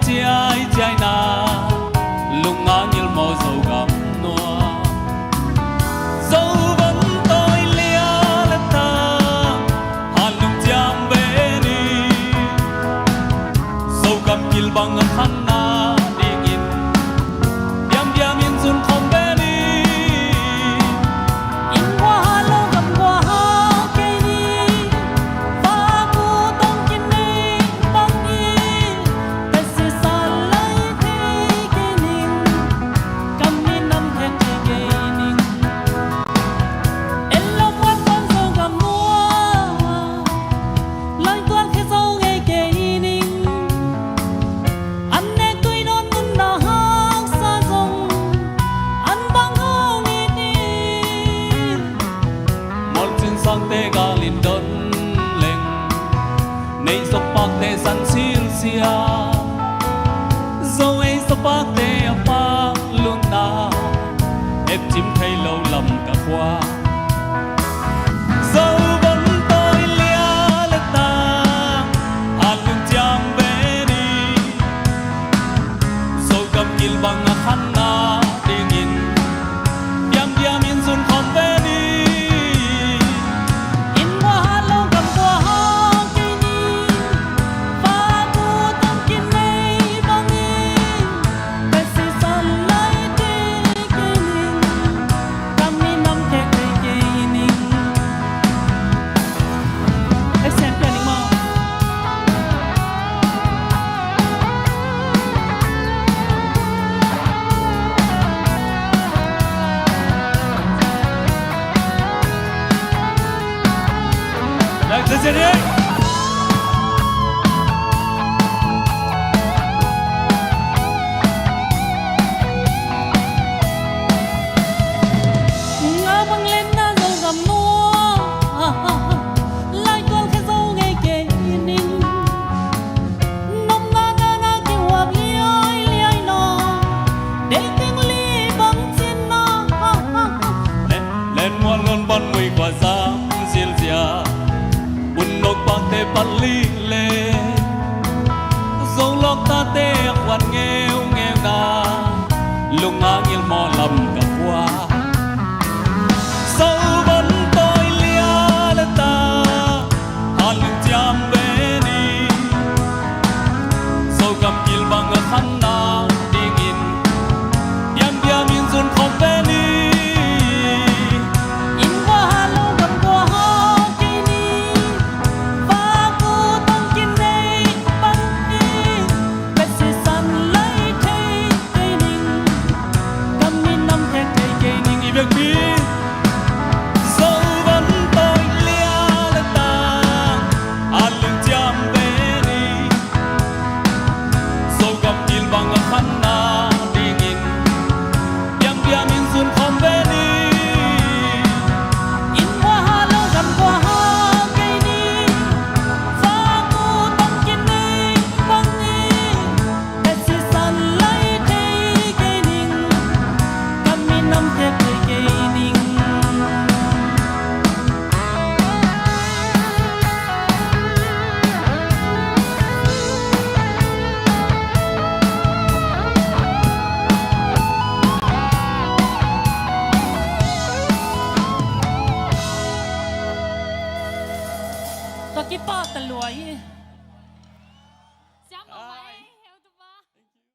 chi ai chạy na lung ngã như mò dầu gầm nua dầu vẫn tôi lia lên ta hàn lung chạm về đi dầu gầm kil bằng ngân khăn na đi in biam biam in sun không về đi in qua lâu gầm qua cây đi và cu tông kinh đi băng đi để sự xa lấy thế cây nín cầm đi nắm thế cây nín em lâu quan quan dâu gầm mua lời tuan thế dâu nghe cây nín anh nè tôi đón nâng đà hang xa rồng anh băng hông đi một chuyến sang tê ga linh đơn lệnh nay sốc bạc tê sẵn xìl xìa dâu ấy sốc bạc tê bạc luôn na ép chim thay lâu lầm cả khoa dâu vẫn tôi lia lên ta hàn lung chạm về đi dâu cầm kil bằng khăn na đi nghìn biam biam in sun không về đi in qua lâu gầm qua cây nín và cu tông kinh đi băng đi để sự xa lấy thế cây nín cầm đi nắm thế cây nín em xem cái nín mơ Đấy, xin đi.